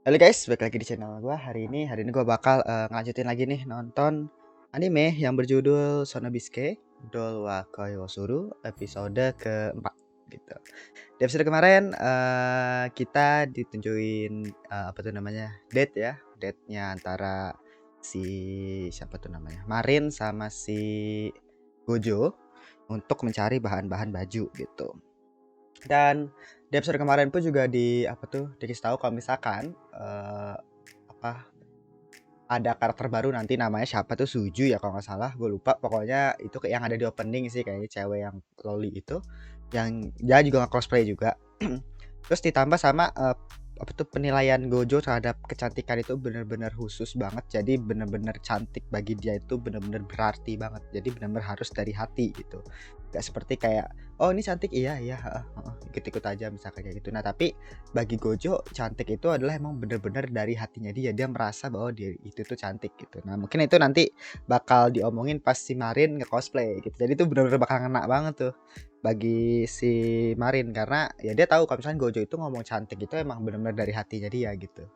Halo guys, balik lagi di channel gua. Hari ini gua bakal ngelanjutin lagi nih nonton anime yang berjudul Sonobiske Doll wa Koyosuru episode keempat gitu. Di episode kemarin kita ditunjukin apa tuh namanya? Date ya. Date-nya antara si siapa tuh namanya? Marin sama si Gojo untuk mencari bahan-bahan baju gitu. Dan di episode kemarin pun juga apa tuh dikasih tahu kalau misalkan apa ada karakter baru nanti namanya siapa tuh Suju ya kalau nggak salah, gue lupa, pokoknya itu kayak yang ada di opening sih, kayaknya cewek yang loli itu yang dia juga nggak cosplay juga. Terus ditambah sama apa tuh penilaian Gojo terhadap kecantikan itu bener-bener khusus banget, jadi bener-bener cantik bagi dia itu bener-bener berarti banget, jadi bener-bener harus dari hati gitu, gak seperti kayak oh ini cantik, iya iya ikut-ikut aja misalkan kayak gitu. Nah tapi bagi Gojo cantik itu adalah emang bener-bener dari hatinya dia merasa bahwa dia itu tuh cantik gitu. Nah mungkin itu nanti bakal diomongin pas si Marin nge-cosplay gitu, jadi itu bener-bener bakal ngena banget tuh bagi si Marin, karena ya dia tahu kalau misalnya Gojo itu ngomong cantik itu emang bener-bener dari hatinya dia gitu.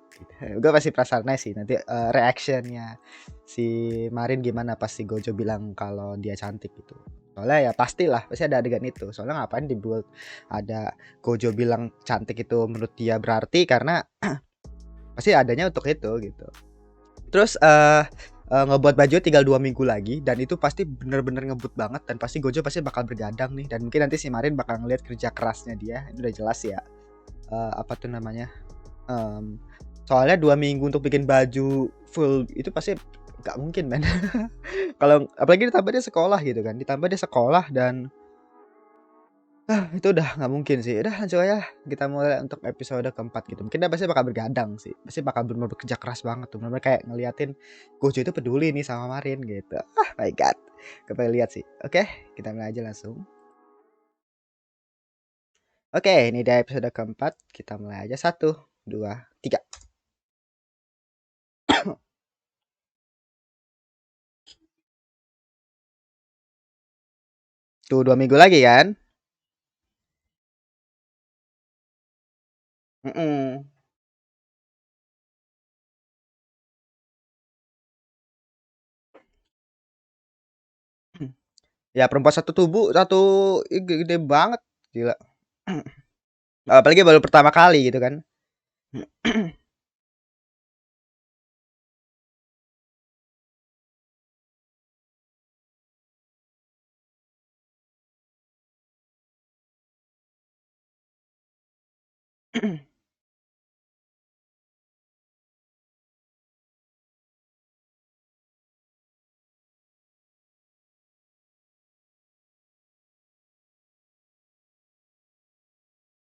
Gue pasti penasaran sih nanti reactionnya si Marin gimana pas si Gojo bilang kalau dia cantik gitu. Soalnya ya pastilah pasti ada adegan itu. Soalnya ngapain dibuat ada Gojo bilang cantik itu menurut dia berarti, karena pasti adanya untuk itu gitu. Terus ngebuat baju tinggal 2 minggu lagi, dan itu pasti bener-bener ngebut banget, dan pasti Gojo pasti bakal bergadang nih, dan mungkin nanti si Marin bakal ngeliat kerja kerasnya dia, itu udah jelas ya. Apa tuh namanya, um, soalnya 2 minggu untuk bikin baju full itu pasti gak mungkin men. Kalau apalagi ditambah dia sekolah gitu kan, ditambah dia sekolah dan itu udah nggak mungkin sih. Udah langsung aja kita mulai untuk episode keempat gitu. Mungkin dia pasti bakal bergadang sih. Pasti bakal benar-benar bekerja keras banget tuh. Benar-benar kayak ngeliatin Gojo itu peduli nih sama Marin gitu. Ah my god. Kita pengen lihat sih. Oke, kita mulai aja langsung. Oke, ini dia episode keempat. Kita mulai aja. Satu, dua, tiga. Tuh 2 minggu lagi kan? Mm-mm. Ya perempuan satu tubuh, satu gede banget. Gila. Apalagi baru pertama kali gitu kan.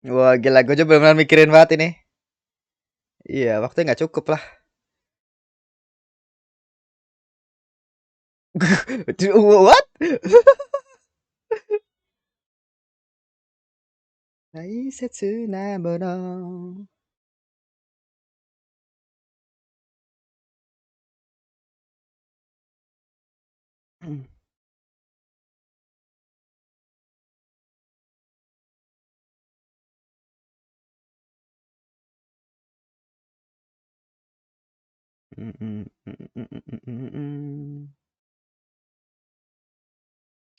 Wah gila, gue juga benar-benar mikirin banget ini. Iya, waktunya nggak cukup lah. What? Daisetsu na mono.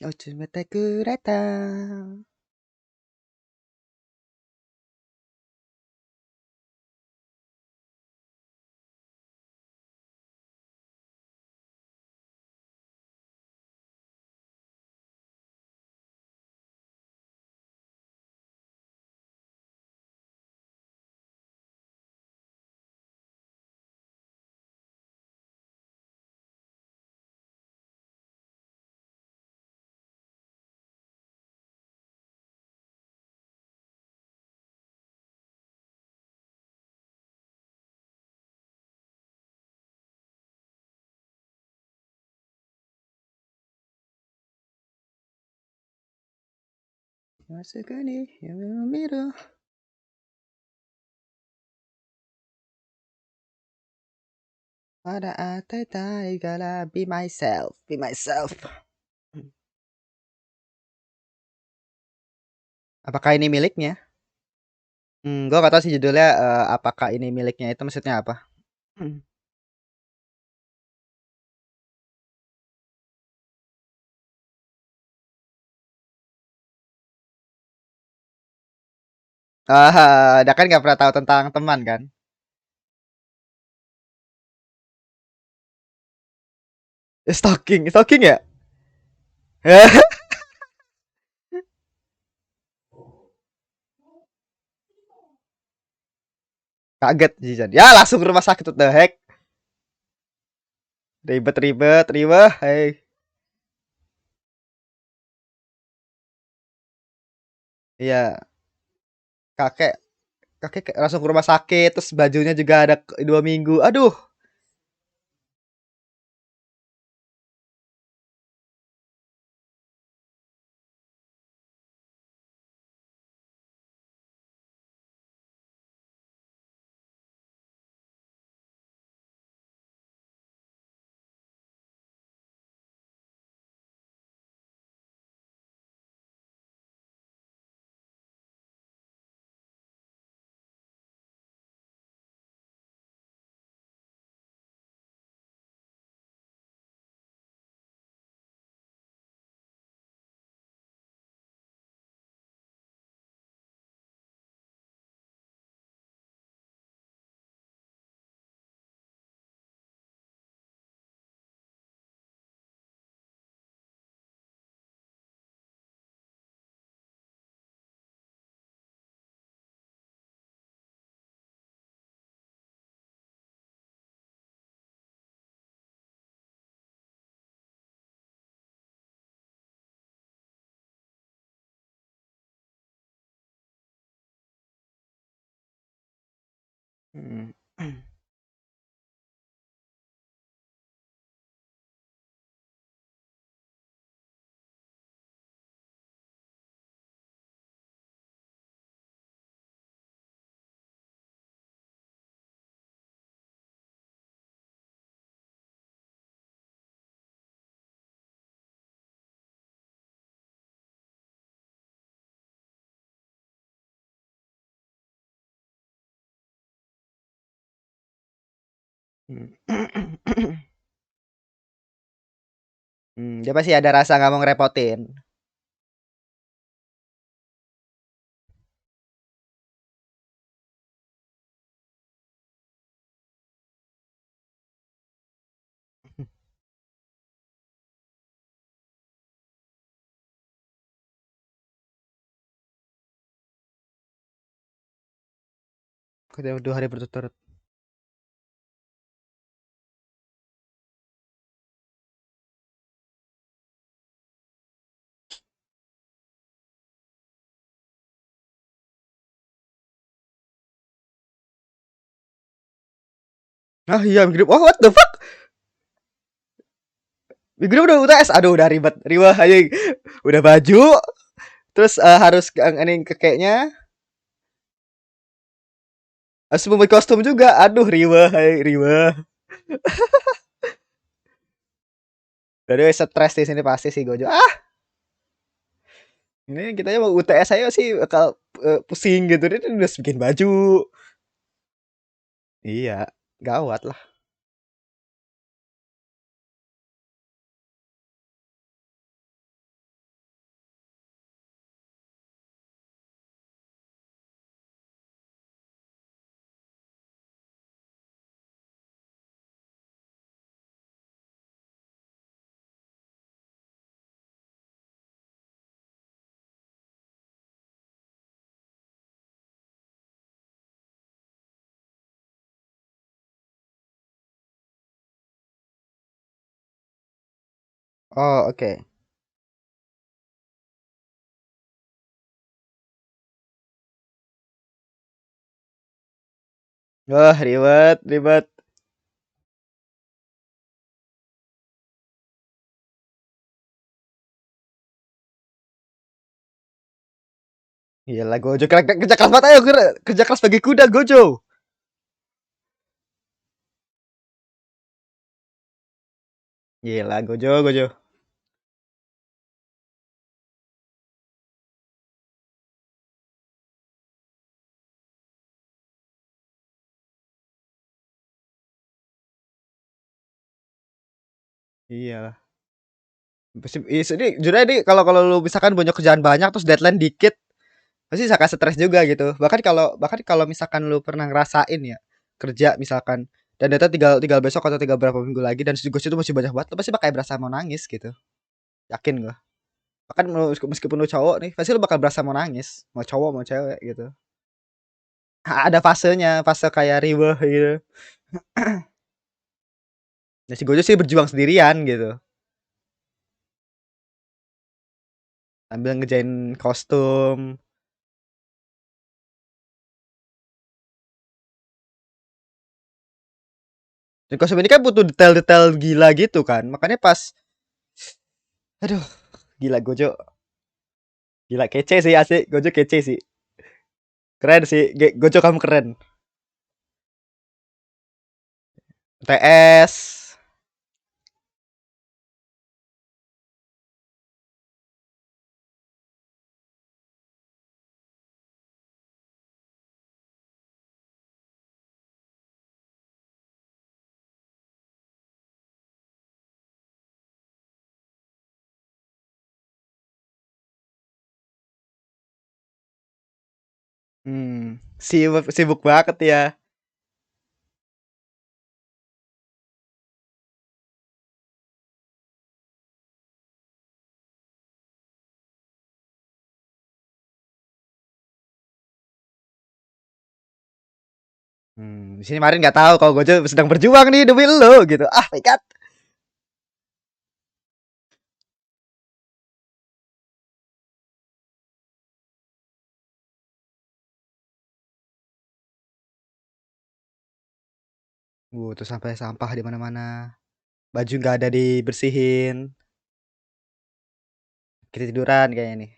Oh, cumete kureta. Masuku ni Yamiru. Ada atetai gara be myself, be myself. Apakah ini miliknya? Gua nggak tahu sih judulnya, apakah ini miliknya itu maksudnya apa? Mhm. Dia kan nggak pernah tahu tentang teman kan? Stalking stalking ya? Kaget Zidan. Ya langsung ke rumah sakit, what the heck? Ribet-ribet, riweh, hei. Iya, kakek kakek langsung ke rumah sakit, terus bajunya juga ada 2 minggu. Aduh. Hmm. Dia pasti ada rasa nggak mau ngerepotin. Udah 2 hari berturut-turut. Ah iya, minggu depan. Oh, what the fuck? Minggu depan udah UTS. Aduh, udah ribet. Riwah aja. Udah baju, terus harus ini kekeknya, harus membuat kostum juga. Aduh, riwah, riwah. Dari stres di sini pasti sih Gojo. Ah, ini kita mau UTS saya sih bakal pusing gitu. Dia udah bikin baju. Iya, gawat lah. Oh, oke. Okay. Wah, ribet, ribet. Gila Gojo, kerja keras banget ayo, kerja keras bagi kuda Gojo. Gila Gojo, Gojo. Iyalah. Ini jujur aja nih kalau kalau lu misalkan punya kerjaan banyak terus deadline dikit, pasti akan stres juga gitu. Bahkan kalau misalkan lu pernah ngerasain ya, kerja misalkan dan data tinggal tinggal besok atau tinggal berapa minggu lagi dan tugas itu masih banyak banget, lu pasti bakal berasa mau nangis gitu. Yakin gua. Bahkan meskipun lu cowok nih, pasti lu bakal berasa mau nangis, mau cowok mau cewek gitu. Ada fasenya, fase kayak riweuh gitu. Nah, si Gojo sih berjuang sendirian gitu. Sambil ngerjain kostum. Dan kostum ini kan butuh detail-detail gila gitu kan. Makanya pas aduh, gila Gojo. Gila kece sih asik, Gojo kece sih. Keren sih, Gojo kamu keren. TS. Sibuk, sibuk banget ya. Di sini kemarin nggak tahu kalau Gojo sedang berjuang nih demi lo gitu. Ah, my god. Tuh sampai sampah di mana-mana. Baju nggak ada dibersihin. Kita tiduran kayaknya nih.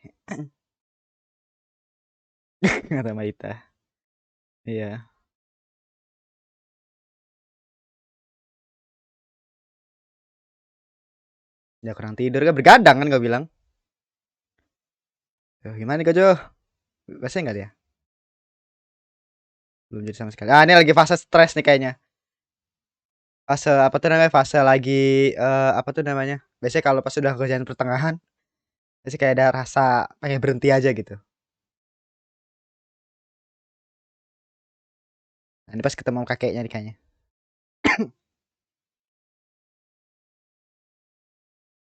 Kata Maita. Iya. Ya kurang tidur kan bergadang kan gue bilang. Gimana nih Gojo? Biasanya nggak dia? Belum jadi sama sekali. Ah, ini lagi fase stres nih kayaknya. Fase apa tuh namanya? Fase lagi apa tuh namanya? Biasanya kalau pas sudah kerjaan pertengahan, pasti kayak ada rasa pengen berhenti aja gitu. Nah, ini pas ketemu kakeknya nih kayaknya.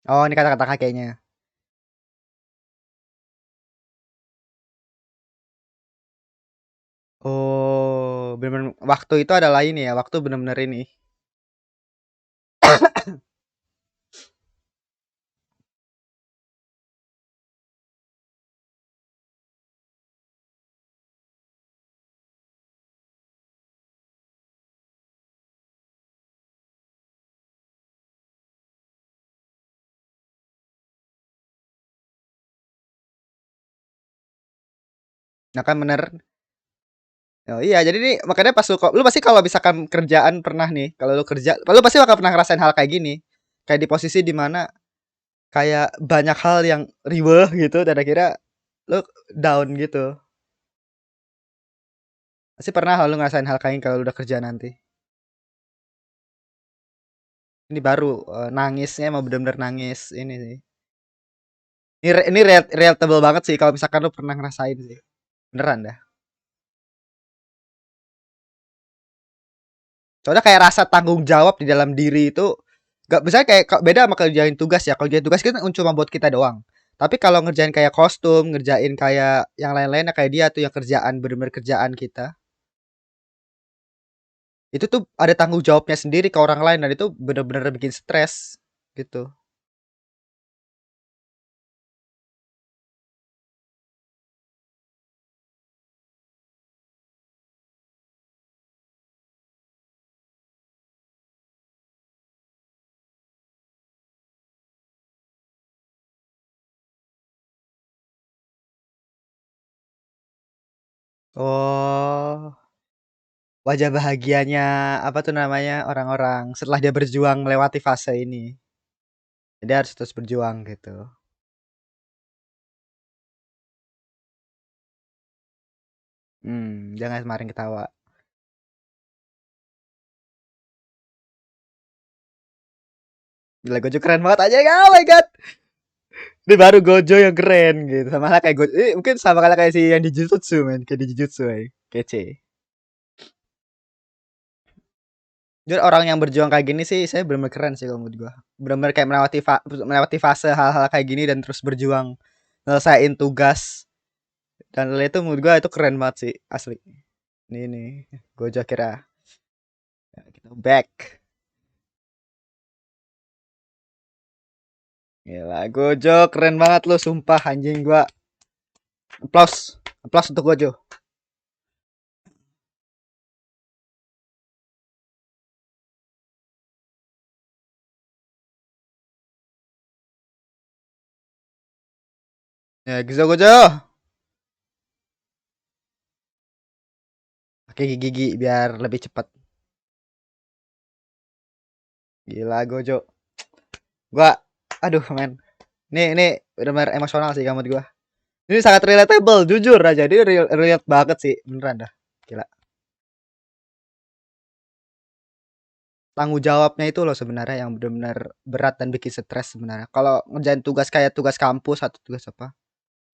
Oh, ini kata-kata kakeknya. Oh, bener-bener waktu itu adalah ini ya, waktu bener-bener ini. Nah kan bener. Oh iya, jadi nih makanya pas lu pasti kalau misalkan kerjaan pernah nih, kalau lu kerja, lu pasti bakal pernah ngerasain hal kayak gini. Kayak di posisi dimana kayak banyak hal yang riweh gitu dan akhirnya lu down gitu. Pasti pernah lu ngerasain hal kayak gini kalau udah kerja nanti. Ini baru nangisnya mau bener-bener nangis ini sih. Ini relatable banget sih kalau misalkan lu pernah ngerasain sih. Beneran dah. Soalnya kayak rasa tanggung jawab di dalam diri itu gak bisa kayak beda sama kerjain tugas ya. Kalau kerjain tugas kan cuma buat kita doang. Tapi kalau ngerjain kayak kostum, ngerjain kayak yang lain-lainnya kayak dia tuh yang kerjaan bener-bener kerjaan kita. Itu tuh ada tanggung jawabnya sendiri ke orang lain dan itu bener-bener bikin stres gitu. Oh, wajah bahagianya apa tuh namanya orang-orang setelah dia berjuang melewati fase ini. Jadi harus terus berjuang gitu. Jangan kemarin ketawa. Gila Gojo keren banget aja ya. Oh my god. Ini baru Gojo yang keren gitu. Sama lah kayak Gojo. Mungkin sama kayak si yang di Jujutsu men. Kayak di Jujutsu kece. Jadi orang yang berjuang kayak gini sih saya benar-benar keren sih kalau menurut gua. Benar-benar kayak melewati fase hal-hal kayak gini dan terus berjuang nyelesain tugas. Dan itu menurut gua itu keren banget sih asli. Ini Gojo kira kita back. Gila, Gojo keren banget lu sumpah anjing gua. Applause. Applause untuk Gojo. Ya, Gojo Gojo. Pakai gigi biar lebih cepat. Gila Gojo. Gua aduh men. Ini benar-benar emosional sih kamu gua. Ini sangat relatable, jujur aja. Dia relate banget sih, beneran dah. Gila. Tanggung jawabnya itu loh sebenarnya yang benar-benar berat dan bikin stres sebenarnya. Kalau ngerjain tugas kayak tugas kampus atau tugas apa,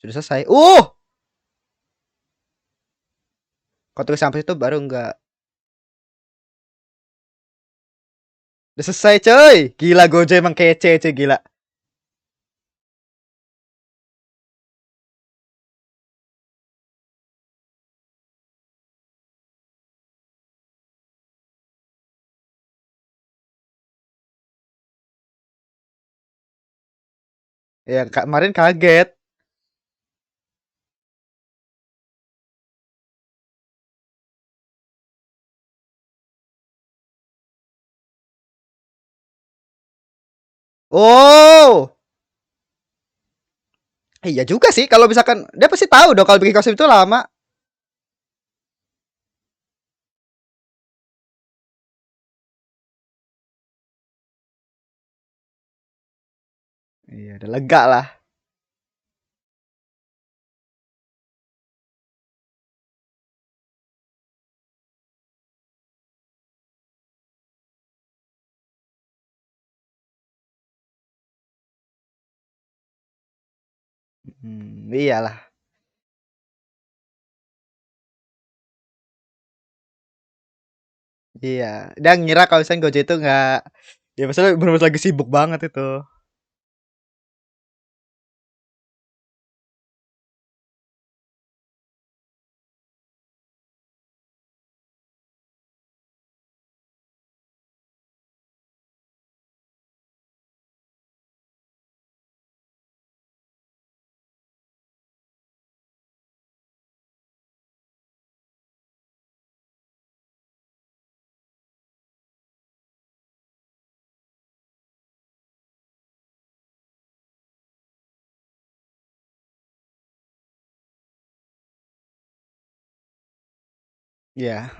sudah selesai. Kalau tugas kampus itu baru enggak. Udah selesai coy. Gila Gojo emang kece cuy, gila. Ya kemarin kaget. Oh, iya juga sih. Kalau misalkan dia pasti tahu dong kalau bikin kostum itu lama. Iya, udah lega lah. Iyalah. Iya. Dia ngira kalau misalnya Gojo itu nggak, ya maksudnya benar-benar lagi sibuk banget itu. Iya.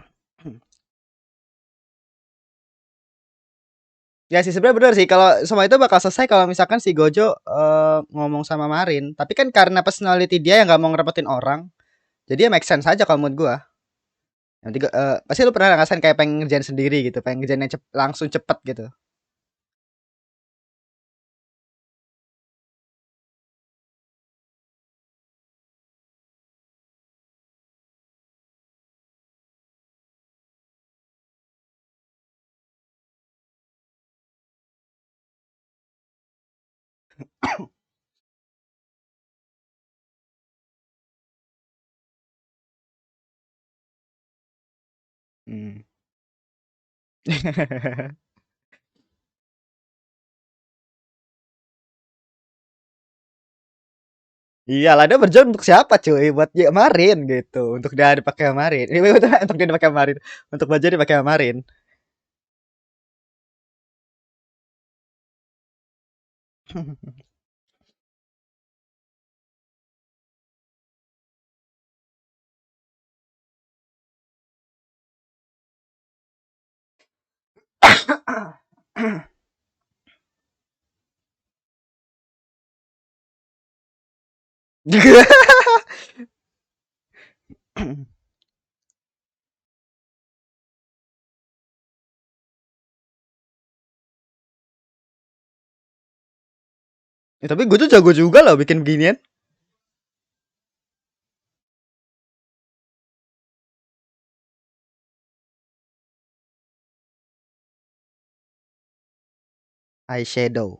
Ya sih sebenarnya benar sih kalau semua itu bakal selesai kalau misalkan si Gojo ngomong sama Marin. Tapi kan karena personality dia yang nggak mau ngerepotin orang, jadi ya make sense aja kalau menurut gua. Nanti pasti lu pernah ngerasain kayak pengen ngerjain sendiri gitu, pengen ngerjain yang langsung cepet gitu. Hmm. Iya lah dia berjuang untuk siapa cuy? Buat dia Marin gitu. Untuk dia dipakai Marin. Ini untuk dia dipakai Marin. Untuk baju dipakai Marin. Ya, tapi gue tuh jago juga loh bikin beginian. Eyeshadow.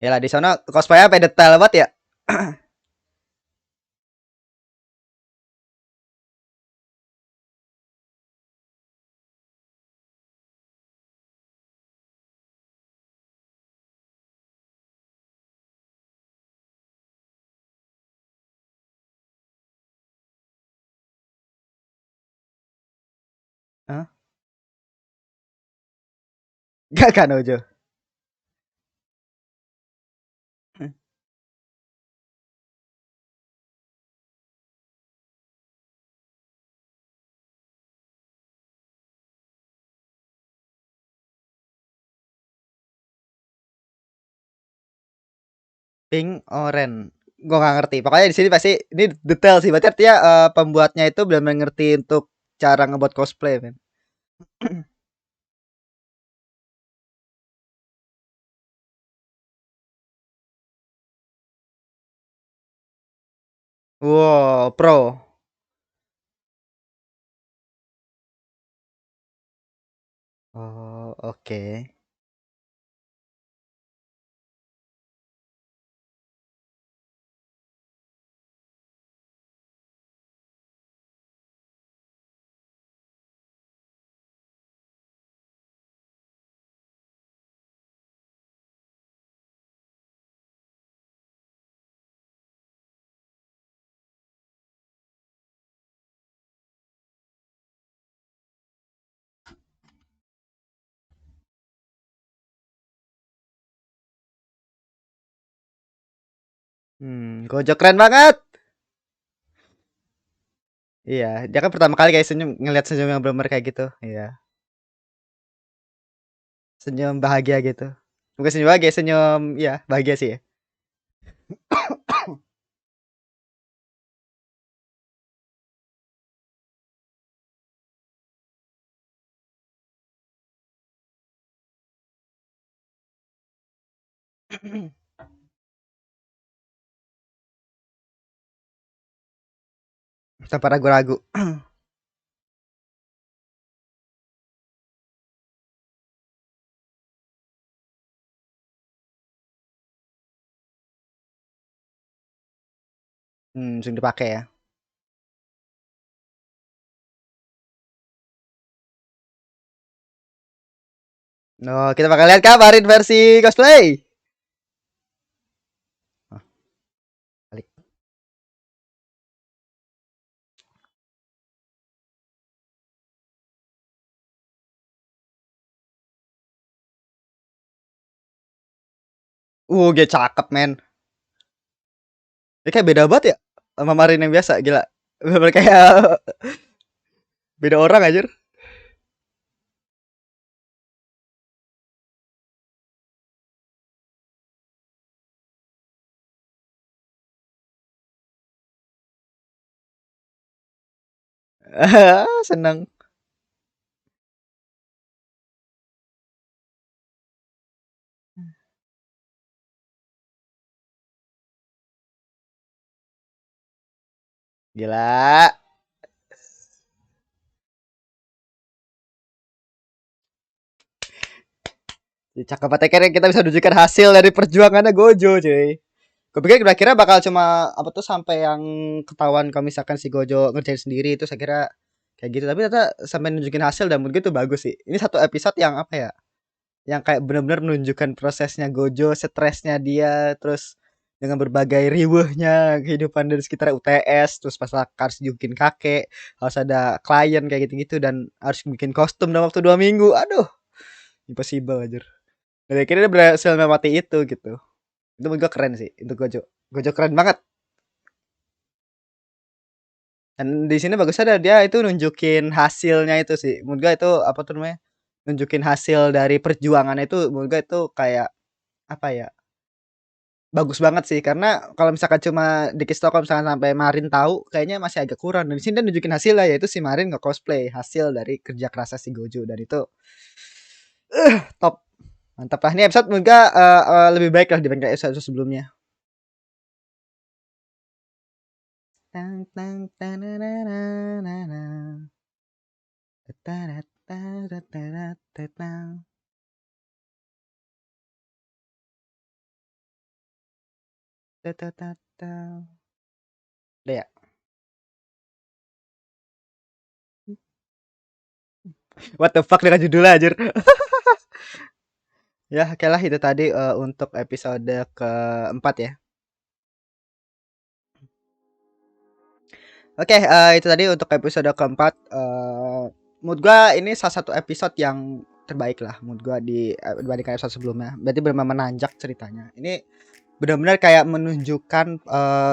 Ya lah di sana cosplay apa detail banget ya. Hah? Gak kan Ojo. Pink orange. Gue gak ngerti. Pokoknya di sini pasti ini detail sih. Berarti artinya pembuatnya itu benar-benar ngerti untuk cara ngebuat cosplay, men. Wow, pro. Oh, oke. Gojo keren banget. Iya, dia kan pertama kali kayak senyum ngelihat senyum yang bener kayak gitu. Iya, senyum bahagia gitu. Bukan senyum bahagia, senyum ya bahagia sih ya. Tanpa ragu-ragu. Langsung dipakai ya. No, kita bakal lihat kabarin versi cosplay. Oh, balik. Dia cakep, men. Ini kayak beda banget ya sama Marin yang biasa, gila. Bener kayak beda orang aja. Seneng. Gila. Cakep banget ya, kita bisa tunjukkan hasil dari perjuangannya Gojo, cuy. Gue pikir kira-kira bakal cuma apa tuh sampai yang ketahuan kalau misalkan si Gojo ngerjain sendiri itu saya kira kayak gitu. Tapi ternyata sampai nunjukin hasil dan menurut gue itu bagus sih. Ini satu episode yang apa ya? Yang kayak benar-benar menunjukkan prosesnya Gojo, stresnya dia, terus dengan berbagai riwehnya kehidupan dari sekitar UTS, terus pas harus junkin kakek, harus ada klien kayak gitu-gitu dan harus bikin kostum dalam waktu 2 minggu. Aduh, impossible aja. Dan akhirnya dia berhasil melewati itu gitu. Itu menurut gue keren sih untuk Gojo. Gojo keren banget. Dan di sini bagusnya dia itu nunjukin hasilnya itu sih. Menurut gua itu apa tuh namanya? Nunjukin hasil dari perjuangan itu menurut gua itu kayak apa ya? Bagus banget sih karena kalau misalkan cuma dikasih tahu kalau misalkan sampai Marin tahu kayaknya masih agak kurang. Dan di sini dia nunjukin hasilnya yaitu si Marin nge-cosplay hasil dari kerja kerasnya si Gojo dan itu top. Mantap lah. Ini episode menurut gua lebih baik lah dibanding episode sebelumnya. Tang tang tananana. Tatatatatatatatang. Tatatata. Udah ya? What the fuck dengan judulnya anjir. Ya, oke lah itu tadi untuk episode keempat ya. Oke, itu tadi untuk episode keempat. Menurut gua ini salah satu episode yang terbaik lah menurut gua dibandingkan episode sebelumnya. Berarti benar-benar menanjak ceritanya. Ini benar-benar kayak menunjukkan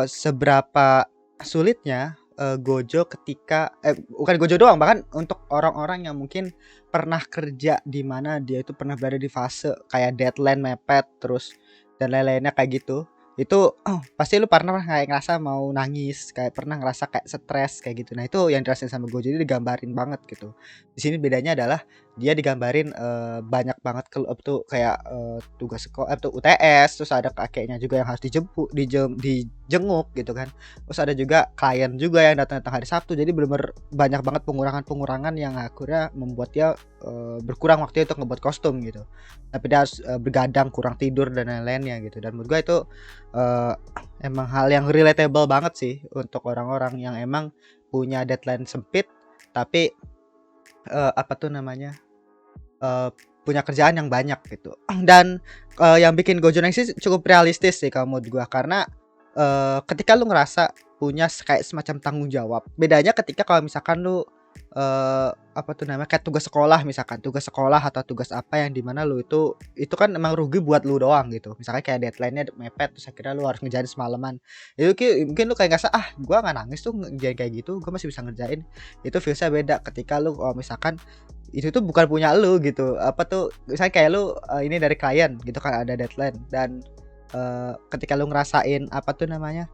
seberapa sulitnya Gojo ketika bukan Gojo doang, bahkan untuk orang-orang yang mungkin pernah kerja di mana dia itu pernah berada di fase kayak deadline mepet terus dan lain-lainnya kayak gitu. Itu pasti lu pernah kayak ngerasa mau nangis, kayak pernah ngerasa kayak stres kayak gitu. Nah, itu yang dirasain sama Gojo ini digambarin banget gitu. Di sini bedanya adalah dia digambarin banyak banget tuh kayak tugas sekolah tuh UTS, terus ada kakeknya juga yang harus dijenguk gitu kan. Terus ada juga klien juga yang datang hari Sabtu. Jadi benar-benar banyak banget pengurangan-pengurangan yang akhirnya membuat dia berkurang waktu untuk ngebuat kostum gitu. Tapi dia harus bergadang, kurang tidur dan lain-lainnya gitu. Dan menurut gue itu emang hal yang relatable banget sih untuk orang-orang yang emang punya deadline sempit tapi apa tuh namanya? Punya kerjaan yang banyak gitu. Dan yang bikin Gojo Next cukup realistis sih kalau menurut gua karena ketika lu ngerasa punya kayak semacam tanggung jawab. Bedanya ketika kalau misalkan lu apa tuh namanya kayak tugas sekolah misalkan, tugas sekolah atau tugas apa yang dimana lu itu kan emang rugi buat lu doang gitu. Misalkan kayak deadline-nya mepet terus akhirnya lu harus ngerjain semalaman. Itu mungkin lu kayak ngerasa gua nggak nangis tuh ngerjain kayak gitu, gua masih bisa ngerjain. Itu feel-nya beda ketika lu misalkan itu tuh bukan punya lu gitu. Apa tuh misalnya kayak lu ini dari klien gitu kan ada deadline dan ketika lu ngerasain apa tuh namanya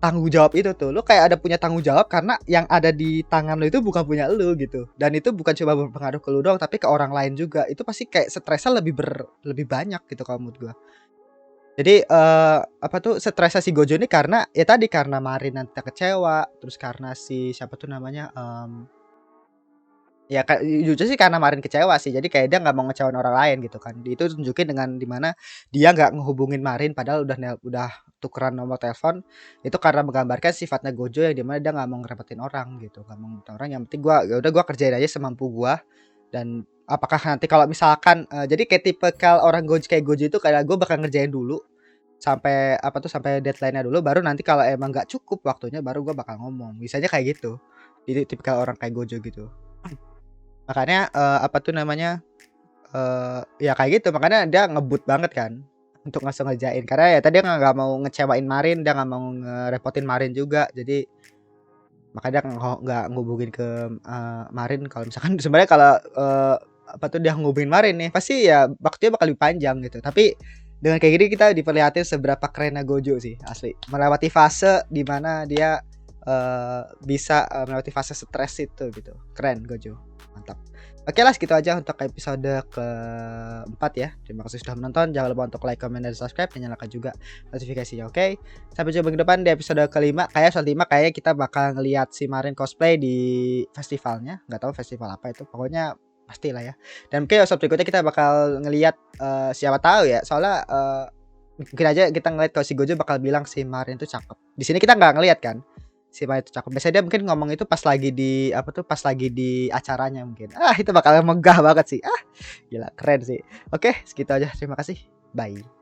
tanggung jawab itu tuh, lu kayak ada punya tanggung jawab karena yang ada di tangan lu itu bukan punya lu gitu. Dan itu bukan cuma berpengaruh ke lu doang tapi ke orang lain juga. Itu pasti kayak stresnya lebih banyak gitu kalau menurut gua. Jadi apa tuh stresnya si Gojo ini karena ya tadi karena Marin nanti kecewa, terus karena si siapa tuh namanya ya jujur sih karena Marin kecewa sih. Jadi kayak dia nggak mau ngecewain orang lain gitu kan. Itu tunjukin dengan dimana dia nggak ngehubungin Marin padahal udah tukeran nomor telepon. Itu karena menggambarkan sifatnya Gojo yang dimana dia nggak mau ngerepotin orang gitu. Nggak mau ngerepotin orang. Yang penting ya udah gua kerjain aja semampu gua. Dan apakah nanti kalau misalkan jadi kayak tipikal orang Gojo kayak Gojo itu kayak gue bakal ngerjain dulu sampai apa tuh sampai deadline-nya dulu baru nanti kalau emang nggak cukup waktunya baru gue bakal ngomong. Misalnya kayak gitu. Jadi tipikal orang kayak Gojo gitu. Makanya apa tuh namanya ya kayak gitu makanya dia ngebut banget kan untuk langsung ngerjain karena ya tadi dia nggak mau ngecewain Marin, dia nggak mau ngerepotin Marin juga. Jadi makanya dia nggak ngubungin ke Marin kalau misalkan sebenarnya kalau apa tuh dia ngubungin Marin nih pasti ya waktunya bakal lebih panjang gitu. Tapi dengan kayak gini kita diperlihatin seberapa kerennya Gojo sih asli melewati fase di mana dia bisa melewati fase stres itu gitu. Keren Gojo, mantap. Oke lah segitu aja untuk episode keempat ya. Terima kasih sudah menonton. Jangan lupa untuk like, comment, dan subscribe. Dan nyalakan juga notifikasinya. Oke. Sampai jumpa ke depan di episode kelima. Kayak episode 5 kayaknya kita bakal ngeliat si Marin cosplay di festivalnya. Nggak tahu festival apa itu. Pokoknya pastilah ya. Dan mungkin episode berikutnya kita bakal ngeliat siapa tahu ya. Soalnya mungkin aja kita ngeliat kalau si Gojo bakal bilang si Marin itu cakep. Di sini kita nggak ngeliat kan. Si Marin itu cakep. Biasanya dia mungkin ngomong itu pas lagi di apa tuh pas lagi di acaranya mungkin. Itu bakal megah banget sih. Gila keren sih. Oke, segitu aja. Terima kasih. Bye.